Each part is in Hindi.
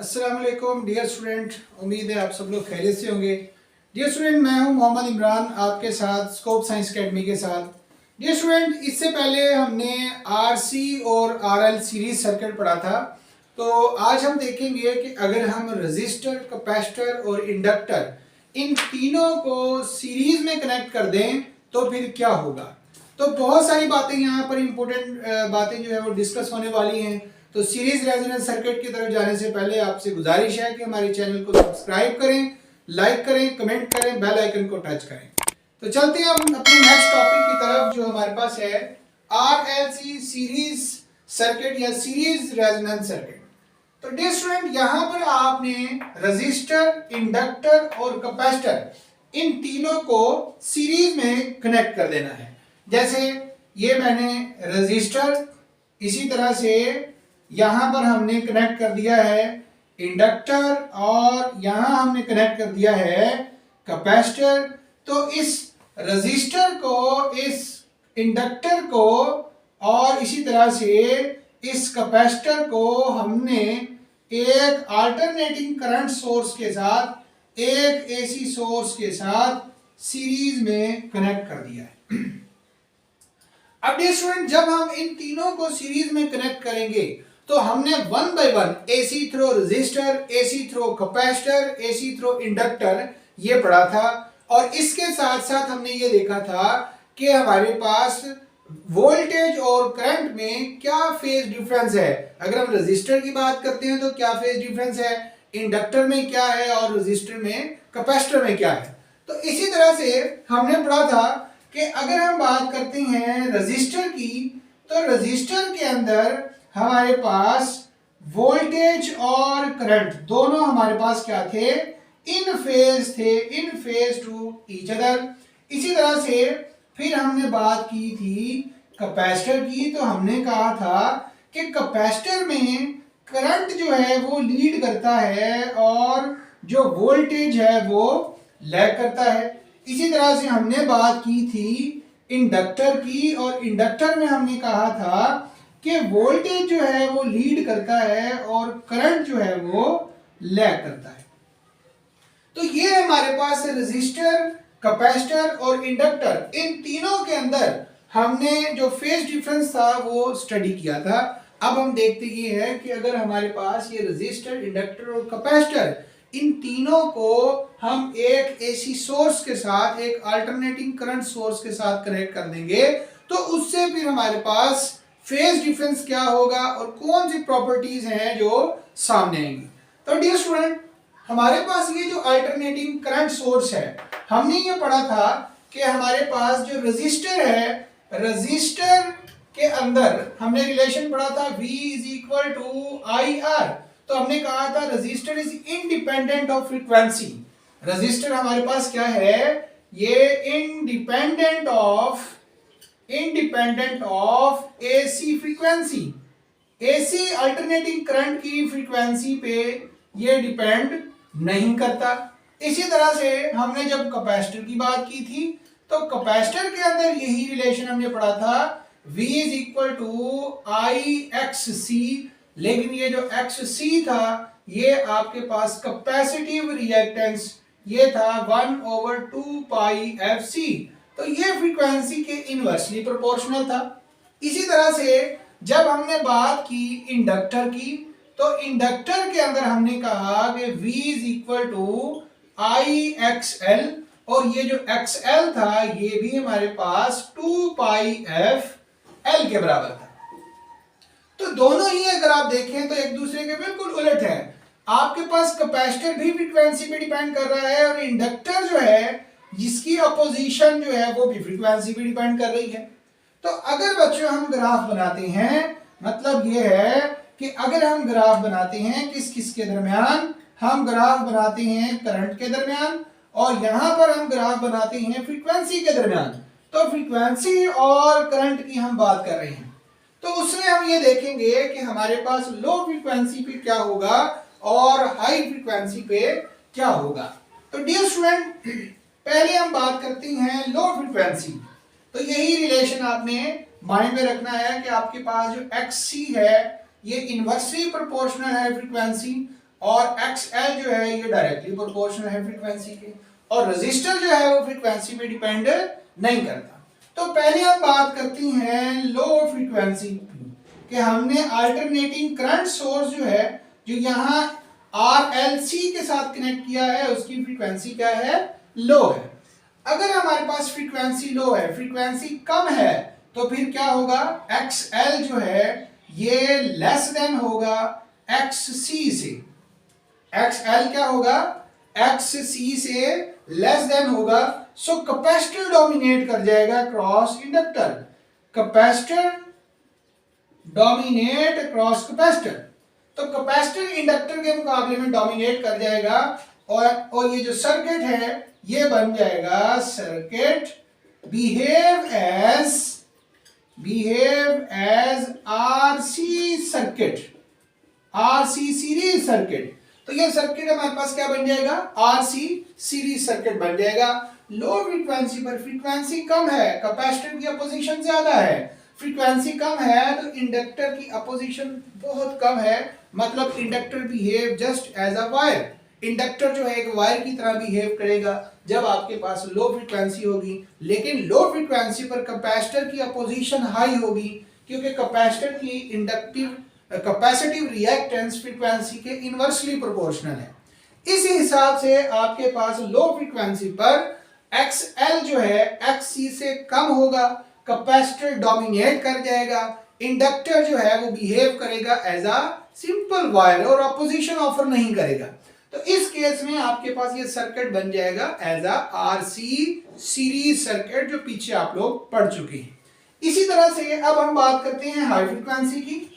अस्सलाम वालेकुम डियर स्टूडेंट, उम्मीद है आप सब लोग खैरियत से होंगे। डियर स्टूडेंट, मैं हूं मोहम्मद इमरान आपके साथ स्कोप साइंस अकेडमी के साथ। डियर स्टूडेंट, इससे पहले हमने आरसी और आरएल सीरीज सर्किट पढ़ा था। तो आज हम देखेंगे कि अगर हम रजिस्टर, कैपेसिटर और इंडक्टर इन तीनों को सीरीज में कनेक्ट कर दें तो फिर क्या होगा। तो बहुत सारी बातें यहाँ पर इंपॉर्टेंट बातें जो है वो डिस्कस होने वाली हैं। तो सीरीज रेजोनेंस सर्किट की तरफ जाने से पहले आपसे गुजारिश है कि हमारे चैनल को सब्सक्राइब करें, लाइक करें, कमेंट करें, बेल आइकन को टच करें। तो चलते हैं हम अपने नेक्स्ट टॉपिक की तरफ जो हमारे पास है आरएलसी सीरीज सर्किट या सीरीज रेजोनेंस सर्किट। तो डियर स्टूडेंट, यहां पर आपने रजिस्टर, इंडक्टर और कैपेसिटर इन तीनों को सीरीज में कनेक्ट कर देना है। जैसे ये मैंने रजिस्टर, इसी तरह से यहां पर हमने कनेक्ट कर दिया है इंडक्टर और यहां हमने कनेक्ट कर दिया है कैपेसिटर। तो इस रजिस्टर को, इस इंडक्टर को और इसी तरह से इस कैपेसिटर को हमने एक अल्टरनेटिंग करंट सोर्स के साथ, एक एसी सोर्स के साथ सीरीज में कनेक्ट कर दिया है। अब डियर स्टूडेंट, जब हम इन तीनों को सीरीज में कनेक्ट करेंगे तो हमने one by one AC through resistor, AC through capacitor, AC through inductor ये पढ़ा था। और इसके साथ साथ हमने ये देखा था कि हमारे पास वोल्टेज और करंट में क्या फेज डिफरेंस है। अगर हम रजिस्टर की बात करते हैं तो क्या फेज डिफरेंस है, इंडक्टर में क्या है और रजिस्टर में, कैपेसिटर में क्या है। तो इसी तरह से हमने पढ़ा था कि अगर हम बात करते हैं रजिस्टर की, तो रजिस्टर के अंदर हमारे पास वोल्टेज और करंट दोनों हमारे पास क्या थे, इन फेज थे, इन फेज टू ईच अदर। इसी तरह से फिर हमने बात की थी कैपेसिटर की, तो हमने कहा था कि कैपेसिटर में करंट जो है वो लीड करता है और जो वोल्टेज है वो लैग करता है। इसी तरह से हमने बात की थी इंडक्टर की, और इंडक्टर में हमने कहा था कि वोल्टेज जो है वो लीड करता है और करंट जो है वो लैग करता है। तो ये हमारे पास रेजिस्टर, कैपेसिटर और इंडक्टर, इन तीनों के अंदर हमने जो फेज डिफरेंस था वो स्टडी किया था। अब हम देखते ये हैं कि अगर हमारे पास ये रेजिस्टर, इंडक्टर और कैपेसिटर, इन तीनों को हम एक एसी सोर्स के साथ, एक अल्टरनेटिंग करंट सोर्स के साथ कनेक्ट कर देंगे तो उससे फिर हमारे पास फेज डिफरेंस क्या होगा और कौन सी प्रॉपर्टीज हैं जो सामने आएंगी। तो डियर स्टूडेंट, हमारे पास ये जो अल्टरनेटिंग करंट सोर्स है, हमने ये पढ़ा था कि हमारे पास जो रजिस्टर है, रजिस्टर के अंदर हमने रिलेशन पढ़ा था V is equal to I R. तो हमने कहा था resistor is independent of frequency. Resistor हमारे पास क्या है, ये independent of AC frequency. AC alternating current की फ्रीक्वेंसी पे ये डिपेंड नहीं करता। इसी तरह से हमने जब कैपेसिटर की बात की थी तो कैपेसिटर के अंदर यही रिलेशन हमने पढ़ा था, V is equal to I X C. लेकिन ये जो एक्स सी था ये आपके पास कैपेसिटिव रिएक्टेंस ये था 1/2 पाई एफ सी। तो ये फ्रीक्वेंसी के इनवर्सली प्रोपोर्शनल था। इसी तरह से जब हमने बात की इंडक्टर की, तो इंडक्टर के अंदर हमने कहा कि V is equal to I X L, और ये जो XL था ये भी हमारे पास 2 पाई एफ एल के बराबर था। तो दोनों ही अगर आप देखें तो एक दूसरे के बिल्कुल उलट है। आपके पास कैपेसिटर भी फ्रीक्वेंसी पे डिपेंड कर रहा है और इंडक्टर जो है जिसकी अपोजिशन जो है वो भी फ्रीक्वेंसी पे डिपेंड कर रही है। तो अगर बच्चों हम ग्राफ बनाते हैं, मतलब ये है कि अगर हम ग्राफ बनाते हैं किस किस के दरमियान, हम ग्राफ बनाते हैं करंट के दरमियान और यहां पर हम ग्राफ बनाते हैं फ्रीक्वेंसी के दरमियान। तो फ्रीक्वेंसी और करंट की हम बात कर रहे हैं, तो उसमें हम ये देखेंगे कि हमारे पास लो फ्रीक्वेंसी पे क्या होगा और हाई फ्रीक्वेंसी पे क्या होगा। तो डियर स्टूडेंट, पहले हम बात करते हैं लो फ्रीक्वेंसी। तो यही रिलेशन आपने माइंड में रखना है कि आपके पास जो XC है ये इनवर्सली प्रोपोर्शनल है फ्रीक्वेंसी, और XL जो है ये डायरेक्टली प्रोपोर्शनल है फ्रीक्वेंसी के, और रजिस्टर जो है वो फ्रीक्वेंसी पे डिपेंड नहीं करता। तो पहले हम बात करते हैं लो फ्रीक्वेंसी कि हमने अल्टरनेटिंग करंट सोर्स जो है जो यहाँ RLC के साथ कनेक्ट किया है उसकी फ्रीक्वेंसी क्या है, लो है। अगर हमारे पास फ्रीक्वेंसी लो है, फ्रीक्वेंसी कम है, तो फिर क्या होगा, XL जो है ये लेस देन होगा XC से। XL क्या होगा, XC से लेस देन होगा। सो कैपेसिटर डोमिनेट कर जाएगा cross inductor, capacitor dominate cross capacitor. तो कैपेसिटर इंडक्टर के मुकाबले में डोमिनेट कर जाएगा, और ये जो सर्किट है ये बन जाएगा circuit behave as RC circuit, RC series circuit. तो ये सर्किट हमारे पास क्या बन जाएगा, RC सीरीज सर्किट बन जाएगा। लो फ्रीक्वेंसी पर फ्रीक्वेंसी कम है, कैपेसिटर की अपोजिशन ज्यादा है, फ्रीक्वेंसी कम है तो इंडक्टर की अपोजिशन बहुत कम है, मतलब inductor behave just as a wire. Inductor जो है एक वायर की तरह बिहेव करेगा जब आपके पास लो फ्रीक्वेंसी होगी। लेकिन लो फ्रीक्वेंसी पर कैपेसिटर की अपोजिशन हाई होगी, क्योंकि कैपेसिटर की इंडक्टिव कैपेसिटिव रिएक्टेंस फ्रीक्वेंसी के इनवर्सली प्रोपोर्शनल है। इस हिसाब से आपके पास लो फ्रीक्वेंसी पर XL जो है XC से कम होगा, कैपेसिटर डोमिनेट कर जाएगा, इंडक्टर जो है वो बिहेव करेगा एज अ सिंपल वायर और अपोजिशन ऑफर नहीं करेगा। तो इस केस में आपके पास ये सर्किट बन जाएगा as a RC series circuit, जो पीछे आप लोग पढ़ चुके हैं। इसी तरह से अब हम बात करते हैं हाई फ्रीक्वेंसी की।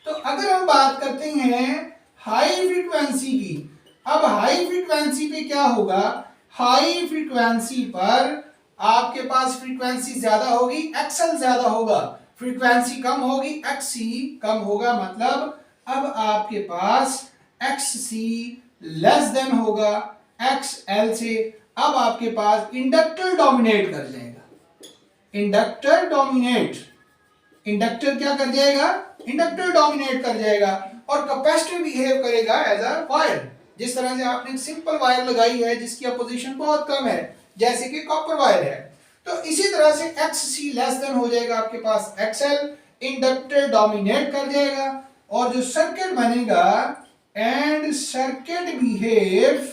तो अगर हम बात करते हैं हाई फ्रीक्वेंसी की, अब हाई फ्रीक्वेंसी पे क्या होगा, हाई फ्रीक्वेंसी पर आपके पास फ्रीक्वेंसी ज्यादा होगी, XL ज्यादा होगा, फ्रीक्वेंसी कम होगी, XC कम होगा, मतलब अब आपके पास XC लेस देन होगा XL से। अब आपके पास इंडक्टर डोमिनेट कर जाएगा, इंडक्टर डोमिनेट, इंडक्टर क्या कर जाएगा, इंडक्टर डोमिनेट कर जाएगा, और कैपेसिटर बिहेव करेगा एज अ वायर। जिस तरह से आपने सिंपल वायर लगाई है जिसकी अपोजिशन बहुत कम है, जैसे कि कॉपर वायर है, तो इसी तरह से XC लेस देन हो जाएगा आपके पास XL, इंडक्टर डोमिनेट कर जाएगा, और जो सर्किट बनेगा and circuit behave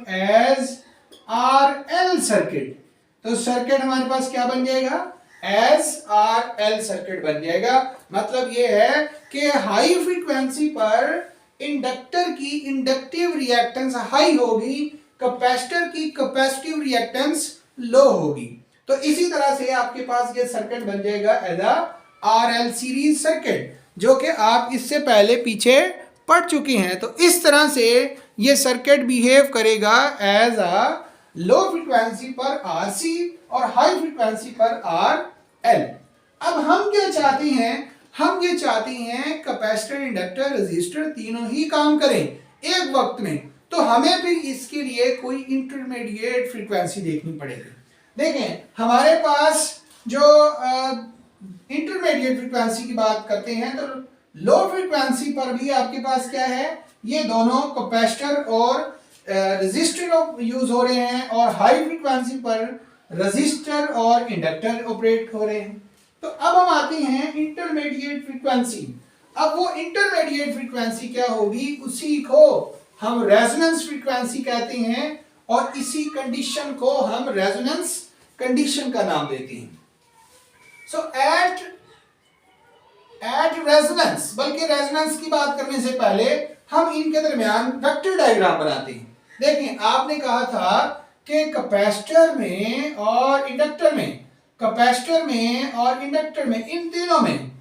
as RL circuit. तो सर्किट हमारे पास क्या बन जाएगा, एज RL सर्किट बन जाएगा। मतलब ये है कि हाई फ्रीक्वेंसी पर इंडक्टर की इंडक्टिव रिएक्टेंस हाई होगी, कैपेसिटर की कैपेसिटिव रिएक्टेंस लो होगी। तो इसी तरह से आपके पास ये सर्किट बन जाएगा as a RL series circuit, जो कि आप इससे पहले पीछे पढ़ चुके हैं। तो इस तरह से ये सर्किट बिहेव करेगा एज अ लो फ्रीक्वेंसी पर RC और हाई फ्रीक्वेंसी पर RL। अब हम क्या चाहते हैं, हम ये चाहते हैं कैपेसिटर इंडक्टर रेजिस्टर तीनों ही काम करें एक वक्त में। तो हमें फिर इसके लिए कोई इंटरमीडिएट फ्रीक्वेंसी देखनी पड़ेगी। देखें हमारे पास जो इंटरमीडिएट फ्रीक्वेंसी की बात करते हैं, तो लो फ्रीक्वेंसी पर भी आपके पास क्या है, ये दोनों कैपेसिटर और रेजिस्टर यूज हो रहे हैं, और हाई फ्रीक्वेंसी पर रेजिस्टर और इंडक्टर ऑपरेट हो रहे हैं। तो अब हम आते हैं इंटरमीडिएट फ्रीक्वेंसी। अब वो इंटरमीडिएट फ्रीक्वेंसी क्या होगी, उसी को हम रेजोनेंस फ्रीक्वेंसी कहते हैं, और इसी कंडीशन को हम रेजोनेंस कंडीशन का नाम देते हैं। सो एट रेजोनेंस, बल्कि रेजोनेंस की बात करने से पहले हम इनके दरमियान वेक्टर डायग्राम बनाते हैं। देखिए आपने कहा था कि कैपेसिटर में और इंडक्टर में, कैपेसिटर में और इंडक्टर में, इन तीनों में,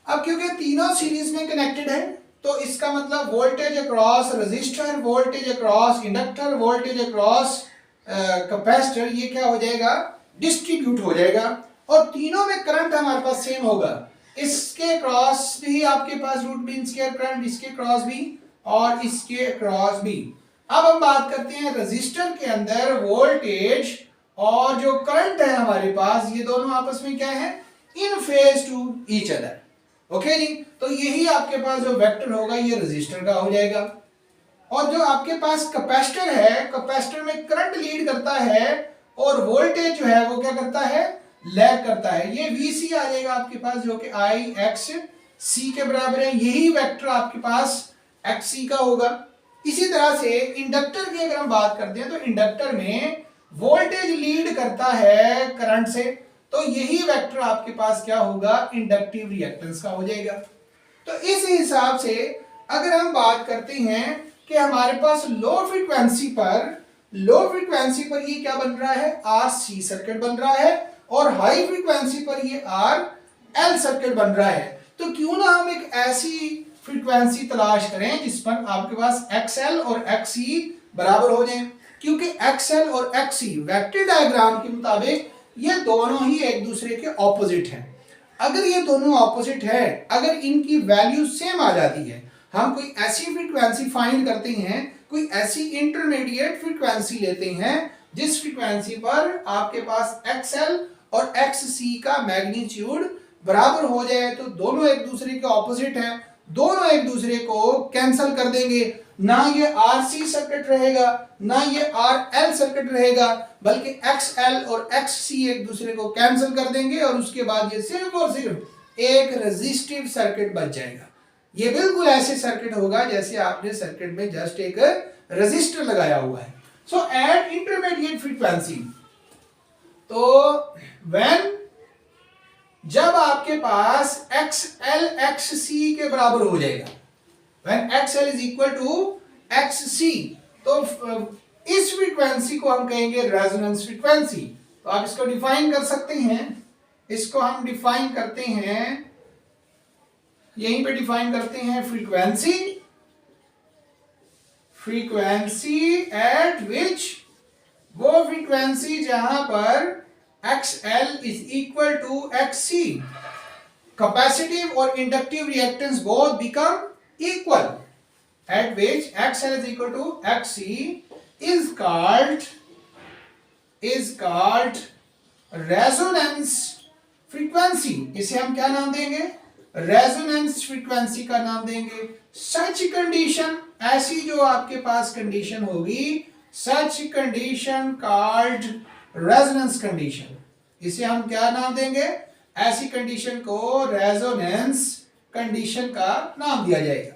अब क्योंकि तीनों सीरीज में कनेक्टेड है, तो इसका मतलब voltage across resistor, voltage across inductor, voltage across capacitor, ये क्या हो जाएगा, डिस्ट्रीब्यूट हो जाएगा, और तीनों में करंट हमारे पास सेम होगा। इसके क्रॉस भी आपके पास रूट मीन स्क्वायर करंट, इसके क्रॉस भी और इसके क्रॉस भी। अब हम बात करते हैं रेजिस्टर के अंदर वोल्टेज और जो करंट है हमारे पास, ये दोनों आपस में क्या है, in phase to each other. Okay जी, तो यही आपके पास जो वेक्टर होगा ये रजिस्टर का हो जाएगा। और जो आपके पास कैपेसिटर है, कैपेसिटर में करंट लीड करता है और वोल्टेज जो है वो क्या करता है, लैग करता है। ये VC आ जाएगा आपके पास जो कि IXC के बराबर है। यही वेक्टर आपके पास XC का होगा। इसी तरह से इंडक्टर की अगर हम बात करते हैं तो इंडक्टर में वोल्टेज लीड करता है करंट से, तो यही वेक्टर आपके पास क्या होगा, इंडक्टिव रिएक्टेंस का हो जाएगा। तो इस हिसाब से अगर हम बात करते हैं कि हमारे पास लो फ्रीक्वेंसी पर ये क्या बन रहा है, RC सर्किट बन रहा है, और हाई फ्रीक्वेंसी पर ये RL सर्किट बन रहा है। तो क्यों ना हम एक ऐसी फ्रीक्वेंसी तलाश करें जिस पर आपके पास XL और XC बराबर हो जाएं, क्योंकि XL और XC वेक्टर डायग्राम के मुताबिक ये दोनों ही एक दूसरे के ऑपोजिट हैं। अगर ये दोनों ऑपोजिट है, अगर इनकी वैल्यू सेम आ जाती है, हम कोई ऐसी फ्रीक्वेंसी फाइंड करते हैं, कोई ऐसी इंटरमीडिएट फ्रीक्वेंसी लेते हैं जिस फ्रीक्वेंसी पर आपके पास XL और XC का मैग्नीट्यूड बराबर हो जाए, तो दोनों एक दूसरे के ऑपोजिट हैं, दोनों एक दूसरे को कैंसिल कर देंगे। ना ये RC सर्किट रहेगा, ना ये RL सर्किट रहेगा, बल्कि XL और XC एक दूसरे को कैंसिल कर देंगे और उसके बाद ये सिर्फ और सिर्फ एक रेजिस्टिव सर्किट बच जाएगा। ये बिल्कुल ऐसे सर्किट होगा जैसे आपने सर्किट में जस्ट एक रेजिस्टर लगाया हुआ है। सो एट इंटरमीडिएट फ्रीक्वेंसी, तो जब आपके पास XL XC के बराबर हो जाएगा, when XL is equal to XC, तो इस फ्रीक्वेंसी को हम कहेंगे रेजोनेंस फ्रीक्वेंसी। तो आप इसको डिफाइन कर सकते हैं, इसको हम डिफाइन करते हैं, यहीं पे डिफाइन करते हैं फ्रीक्वेंसी एट विच, वो फ्रीक्वेंसी जहां पर XL is equal to XC, capacitive और inductive reactance both become equal, at which XL is equal to XC is called resonance frequency। इसे हम क्या नाम देंगे, रेजोनेंस फ्रीक्वेंसी का नाम देंगे। सच कंडीशन, ऐसी जो आपके पास कंडीशन होगी, such condition called resonance condition, इसे हम क्या नाम देंगे, ऐसी कंडीशन को रेजोनेंस कंडीशन का नाम दिया जाएगा।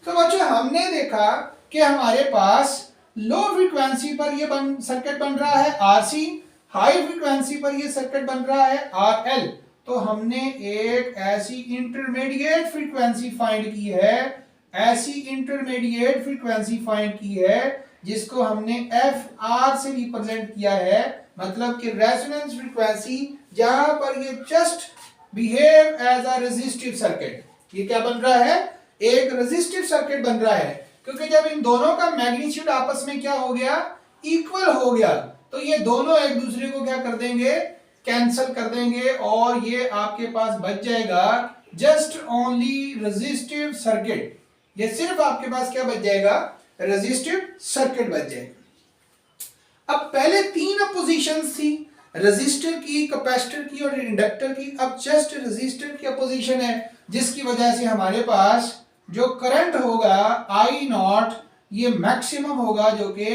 तो बच्चों हमने देखा कि हमारे पास लो फ्रीक्वेंसी पर ये सर्किट बन रहा है RC, हाई फ्रीक्वेंसी पर ये सर्किट बन रहा है RL। तो हमने एक ऐसी इंटरमीडिएट फ्रीक्वेंसी फाइंड की है, ऐसी इंटरमीडिएट फ्रीक्वेंसी फाइंड की है जिसको हमने FR से रिप्रेजेंट किया है, मतलब कि रेजोनेंस फ्रीक्वेंसी, जहां पर ये just behave as a resistive circuit. ये क्या बन रहा है, एक रेजिस्टिव सर्किट बन रहा है, क्योंकि जब इन दोनों का मैग्नीट्यूड आपस में क्या हो गया, इक्वल हो गया, तो ये दोनों एक दूसरे को क्या कर देंगे, कैंसिल कर देंगे, और ये आपके पास बच जाएगा जस्ट ओनली रेजिस्टिव सर्किट। ये सिर्फ आपके पास क्या बच जाएगा, रेजिस्टिव सर्किट बच जाएगा। अब पहले तीन अपोजिशंस थी, रेजिस्टर की, कैपेसिटर की और इंडक्टर की। अब जस्ट रेजिस्टर की अपोजिशन है, जिसकी वजह से हमारे पास जो करंट होगा I नॉट, ये मैक्सिमम होगा, जो कि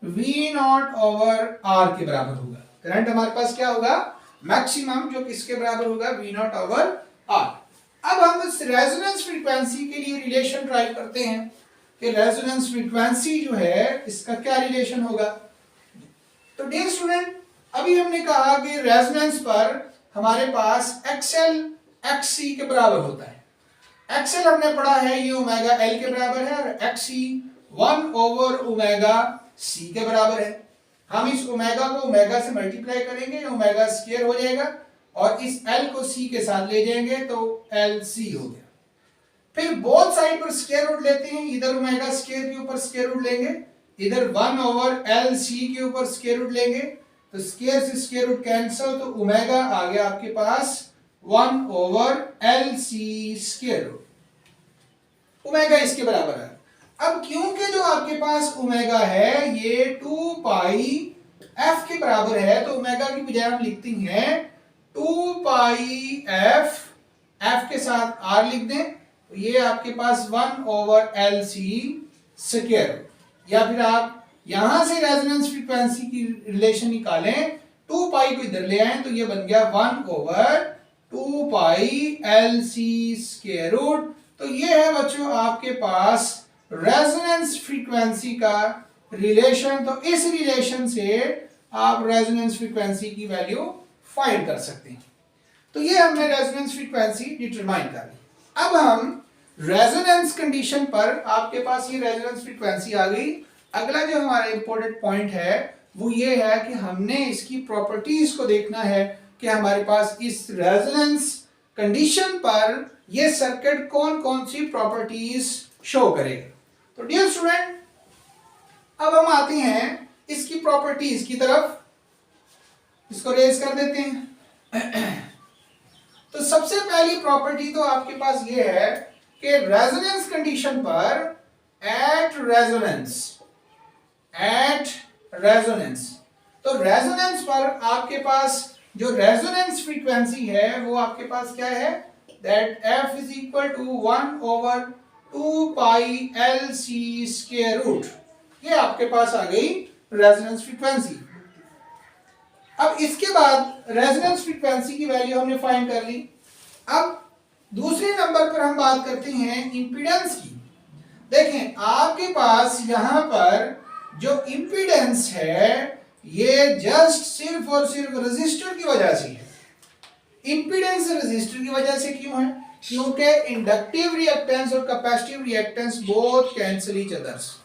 V नॉट ओवर R के बराबर होगा। करंट हमारे पास क्या होगा, मैक्सिमम, जो किसके बराबर होगा, V नॉट ओवर R। अब हम इस रेजोनेंस फ्रीक्वेंसी के लिए रिलेशन ट्राई करते हैं कि रेजोनेंस फ्रीक्वेंसी जो है इसका क्या रिलेशन होगा। तो डियर स्टूडेंट, अभी हमने कहा कि रेजोनेंस पर हमारे पास XL XC के बराबर होता है। XL हमने पढ़ा है ये ओमेगा L के बराबर है, और XC 1 ओवर ओमेगा C के बराबर है। हम इस ओमेगा को ओमेगा से मल्टीप्लाई करेंगे, ओमेगा स्क्वायर हो जाएगा, और इस L को C के साथ ले जाएंगे तो LC हो गया। फिर बोथ साइड पर स्क्वायर रूट लेते हैं, इधर ओमेगा स्क्वायर के ऊपर स्क्वायर रूट लेंगे, इधर 1 ओवर LC के ऊपर स्क्वायर रूट लेंगे, तो स्क्वायर से स्क्वायर रूट कैंसिल, तो ओमेगा आ गया आपके पास 1 over LC square root. Omega इसके बराबर है। अब क्योंकि जो आपके पास ओमेगा है ये 2 पाई f के बराबर है, तो ओमेगा की बजाय हम लिखते हैं 2 पाई f, f के साथ r लिख दें, तो ये आपके पास 1/LC²। या फिर आप यहां से रेजोनेंस फ्रीक्वेंसी की रिलेशन निकालें, 2 पाई को इधर ले आए तो ये बन गया 1/2π/LC²। तो ये है बच्चों आपके पास रेजोनेंस फ्रीक्वेंसी का रिलेशन। तो इस रिलेशन से आप रेजोनेंस फ्रीक्वेंसी की वैल्यू फाइंड कर सकते हैं। तो ये हमने रेजोनेंस फ्रीक्वेंसी डिटरमाइन कर ली। अब हम रेजोनेंस कंडीशन पर, आपके पास ये रेजोनेंस फ्रीक्वेंसी आ गई। अगला जो हमारा इंपॉर्टेंट पॉइंट है वो ये है कि हमने इसकी प्रॉपर्टीज को देखना है कि हमारे पास इस रेजोनेंस कंडीशन पर ये सर्किट कौन कौन सी प्रॉपर्टीज शो करेगा। तो डियर स्टूडेंट, अब हम आते हैं इसकी प्रॉपर्टीज की तरफ। इसको रेज कर देते हैं। तो सबसे पहली प्रॉपर्टी तो आपके पास ये है कि रेजोनेंस कंडीशन पर एट रेजोनेंस, तो रेजोनेंस पर आपके पास जो रेजोनेंस फ्रीक्वेंसी है वो आपके पास क्या है, that f is equal to 1/2π/LC²। ये आपके पास आ गई रेजोनेंस फ्रीक्वेंसी। अब इसके बाद रेजोनेंस फ्रीक्वेंसी की वैल्यू हमने फाइंड कर ली। अब दूसरे नंबर पर हम बात करते हैं इंपीडेंस की। देखें आपके पास यहां पर जो इंपीडेंस है ये जस्ट सिर्फ और सिर्फ रेजिस्टर की वजह से है। इंपीडेंस रेजिस्टर की वजह से क्यों है? क्योंकि इंडक्टिव रिएक्टेंस और capacitive reactance both cancel each others.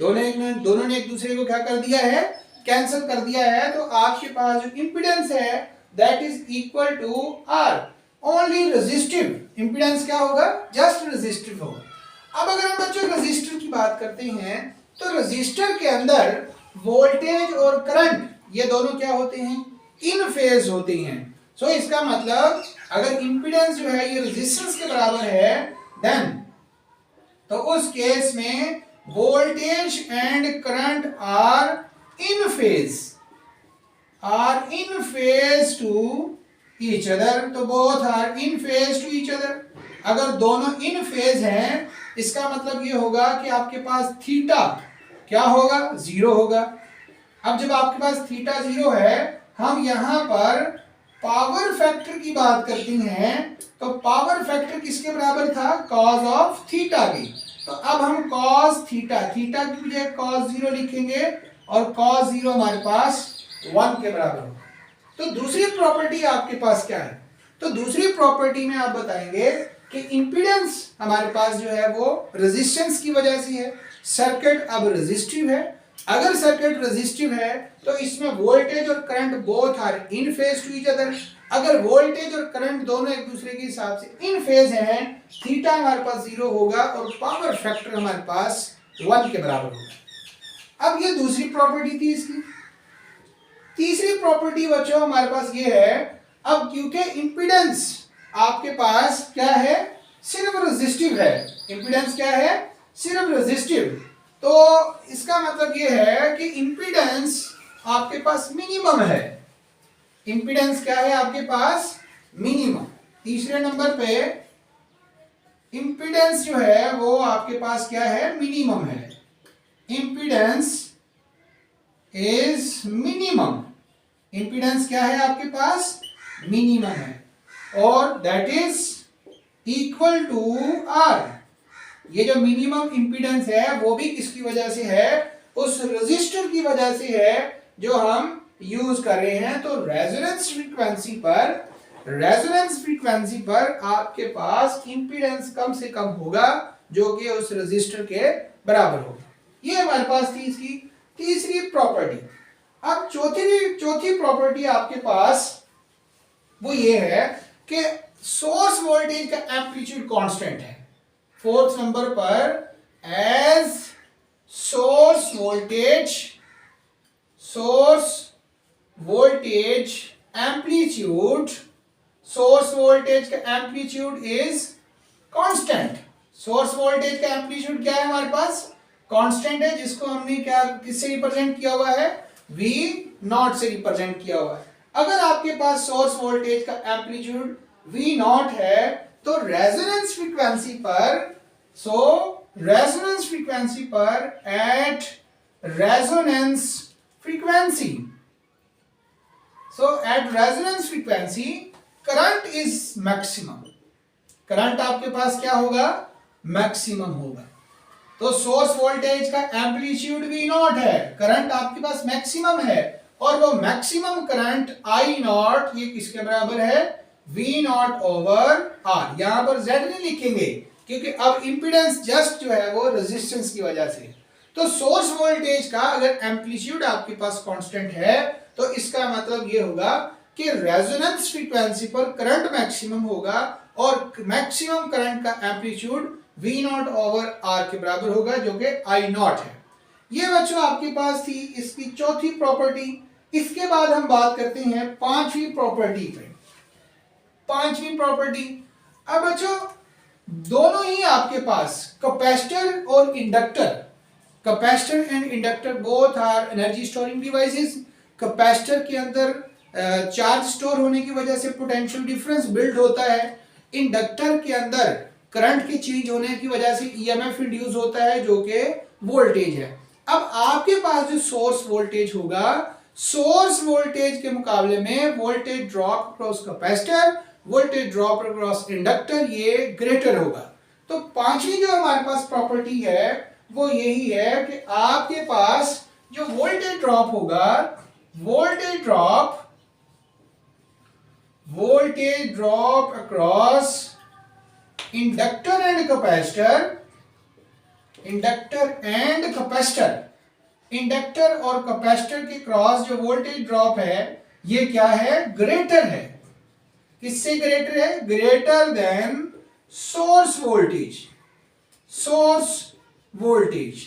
दोनों ने एक दूसरे को क्या कर दिया है, कैंसिल कर दिया है। तो आपके पास जो इंपीडेंस है that is equal to R. Only resistive impedance क्या होगा, जस्ट रेजिस्टिव होगा। अब अगर हम बच्चों रेजिस्टर की बात करते हैं तो रेजिस्टर के अंदर वोल्टेज और करंट ये दोनों क्या होते हैं, इन फेज होते हैं। सो इसका मतलब अगर इंपीडेंस जो है ये रेजिस्टेंस के बराबर है देन तो उस केस में voltage and current are in phase to each other. तो both are in phase to each other. अगर दोनों इन फेज हैं इसका मतलब ये होगा कि आपके पास थीटा क्या होगा, 0 होगा। अब जब आपके पास थीटा 0 है, हम यहां पर पावर फैक्टर की बात करते हैं तो पावर फैक्टर किसके बराबर था, कॉस ऑफ थीटा की। तो अब हम कॉस थीटा की बजाय कॉस 0 लिखेंगे और कॉस 0 हमारे पास 1 के बराबर होगा। तो दूसरी प्रॉपर्टी आपके पास क्या है, तो दूसरी प्रॉपर्टी में आप बताएंगे कि इंपीडेंस हमारे पास जो है वो रेजिस्टेंस की वजह से है। सर्किट अब रेजिस्टिव है। अगर सर्किट रेजिस्टिव है तो इसमें वोल्टेज और current both are in phase to each other. अगर वोल्टेज और करंट दोनों एक दूसरे के हिसाब से इन फेज हैं, थीटा हमारे पास 0 होगा और पावर फैक्टर हमारे पास 1 के बराबर होगा। अब ये दूसरी प्रॉपर्टी थी इसकी। तीसरी प्रॉपर्टी बच्चों हमारे पास ये है, अब क्योंकि इंपीडेंस आपके पास क्या है, सिर्फ रेजिस्टिव है। इंपीडेंस क्या है, सिर्फ रेजिस्टिव। तो इसका मतलब ये है कि इंपीडेंस आपके पास मिनिमम है। इंपीडेंस क्या है आपके पास, मिनिमम। तीसरे नंबर पे इंपीडेंस जो है वो आपके पास क्या है, मिनिमम है। Impedance is minimum. इंपीडेंस क्या है आपके पास, मिनिमम है और that is equal to R. ये जो मिनिमम इंपीडेंस है वो भी किसकी वजह से है, उस रेजिस्टर की वजह से है जो हम यूज कर रहे हैं। तो रेजोनेंस फ्रीक्वेंसी पर आपके पास इंपीडेंस कम से कम होगा जो कि उस रेजिस्टर के बराबर होगा। ये हमारे पास थी इसकी तीसरी प्रॉपर्टी। अब चौथी प्रॉपर्टी आपके पास वो ये है कि सोर्स वोल्टेज का एम्पलीट्यूड कांस्टेंट है। फोर्थ नंबर पर as source voltage amplitude is constant. Source voltage का एम्पलीट्यूड क्या है हमारे पास, कांस्टेंट है, जिसको हमने क्या किससे रिप्रेजेंट किया हुआ है, V0 से रिप्रेजेंट किया हुआ है। अगर आपके पास सोर्स वोल्टेज का एम्पलीट्यूड V0 है तो रेजोनेंस फ्रीक्वेंसी पर, रेजोनेंस फ्रीक्वेंसी पर at resonance frequency, at resonance frequency current is maximum, current आपके पास क्या होगा, मैक्सिमम होगा। तो सोर्स वोल्टेज का एम्पलीट्यूड वी नॉट है, करंट आपके पास मैक्सिमम है, और वो मैक्सिमम करंट आई नॉट ये किसके बराबर है, वी नॉट ओवर आर। यहां पर जेड नहीं लिखेंगे क्योंकि अब इंपीडेंस जस्ट जो है वो रेजिस्टेंस की वजह से। तो सोर्स वोल्टेज का अगर एम्पलीट्यूड आपके पास कांस्टेंट है तो इसका मतलब ये होगा कि रेजोनेंस फ्रीक्वेंसी पर करंट मैक्सिमम होगा और मैक्सिमम करंट का amplitude V naught over R के बराबर होगा जो कि आई नॉट है। ये बच्चों आपके पास थी इसकी चौथी प्रॉपर्टी। इसके बाद हम बात करते हैं पांचवी प्रॉपर्टी पे। पांचवी प्रॉपर्टी, अब बच्चों दोनों ही आपके पास कैपेसिटर और inductor, capacitor and inductor both are energy storing devices. Capacitor के अंदर चार्ज स्टोर होने की वजह से पोटेंशियल डिफरेंस बिल्ड होता है, इंडक्टर के अंदर करंट के चेंज होने की वजह से ईएमएफ इंड्यूस होता है जो कि वोल्टेज है। अब आपके पास जो सोर्स वोल्टेज होगा, सोर्स वोल्टेज के मुकाबले में voltage drop across capacitor, voltage drop across inductor ये ग्रेटर होगा। तो पांचवी जो हमारे पास प्रॉपर्टी है वो यही है कि आपके पास जो वोल्टेज ड्रॉप होगा, voltage drop across inductor and capacitor, inductor and capacitor, inductor और कैपेसिटर के क्रॉस जो वोल्टेज ड्रॉप है ये क्या है, ग्रेटर है। किससे ग्रेटर है, greater than source voltage, source voltage.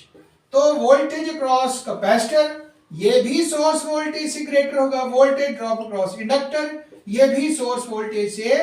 तो वोल्टेज अक्रॉस कैपेसिटर ये भी सोर्स वोल्टेज से ग्रेटर होगा, वोल्टेज ड्रॉप अक्रॉस इंडक्टर ये भी सोर्स वोल्टेज से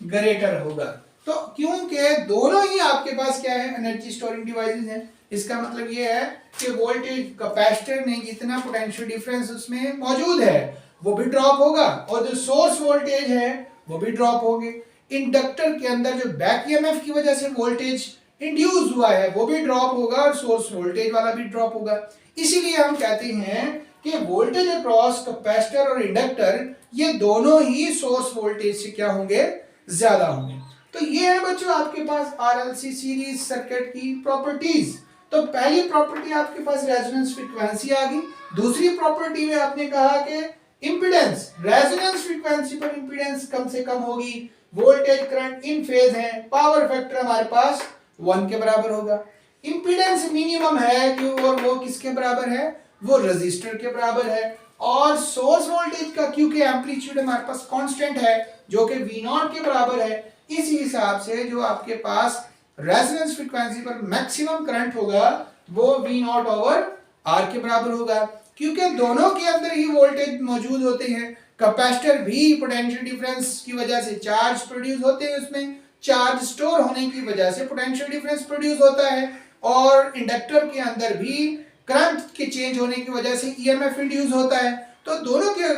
ग्रेटर होगा। तो क्योंकि दोनों ही आपके पास क्या है, एनर्जी स्टोरिंग डिवाइसेस हैं, इसका मतलब ये है कि वोल्टेज कैपेसिटर में जितना पोटेंशियल डिफरेंस उसमें मौजूद है वो भी ड्रॉप होगा और जो सोर्स वोल्टेज है वो भी ड्रॉप होंगे। इंडक्टर के अंदर जो बैक ईएमएफ की वजह से वोल्टेज इंड्यूस हुआ है वो भी ड्रॉप होगा और सोर्स वोल्टेज वाला भी ड्रॉप होगा। इसीलिए हम कहते हैं कि वोल्टेज अक्रॉस कैपेसिटर और इंडक्टर ये दोनों ही सोर्स वोल्टेज से क्या होंगे, ज्यादा होंगे। तो ये है बच्चों आपके पास आरएलसी सीरीज सर्किट की प्रॉपर्टीज। तो पहली प्रॉपर्टी आपके पास रेजोनेंस फ्रीक्वेंसी आ गई। दूसरी प्रॉपर्टी में आपने कहा कि इंपीडेंस, रेजोनेंस फ्रीक्वेंसी पर इंपीडेंस कम से कम होगी, वोल्टेज करंट इन फेज है, पावर फैक्टर हमारे पास 1 के बराबर होगा। इंपीडेंस मिनिमम है क्यों, और वो किसके बराबर है, वो रेजिस्टर के बराबर है। और सोर्स वोल्टेज का क्योंकि एम्पलीट्यूड हमारे पास कांस्टेंट है जो कि वी नॉट के बराबर है, इसी हिसाब से जो आपके पास रेजोनेंस फ्रीक्वेंसी पर मैक्सिमम करंट होगा वो वी नॉट ओवर आर के बराबर होगा। क्योंकि दोनों के अंदर ही वोल्टेज मौजूद होते हैं, कैपेसिटर भी पोटेंशियल डिफरेंस की वजह से चार्ज प्रोड्यूस होते हैं, उसमें चार्ज स्टोर होने की वजह से पोटेंशियल डिफरेंस प्रोड्यूस होता है, और इंडक्टर के अंदर भी करंट के चेंज होने की वजह से ईएमएफ इंड्यूस होता है। तो दोनों के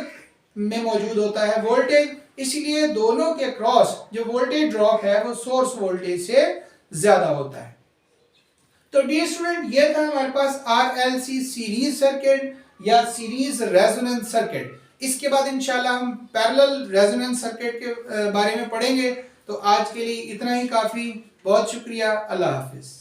में मौजूद होता है वोल्टेज, इसीलिए दोनों के क्रॉस जो वोल्टेज ड्रॉप है वो सोर्स वोल्टेज से ज्यादा होता है। तो डियर स्टूडेंट ये था हमारे पास आरएलसी सीरीज सर्किट या सीरीज रेजोनेंस सर्किट। इसके बाद इंशाल्लाह हम पैरेलल रेजोनेंस सर्किट के बारे में पढ़ेंगे। तो आज के लिए इतना ही काफी, बहुत शुक्रिया, अल्लाह हाफिज।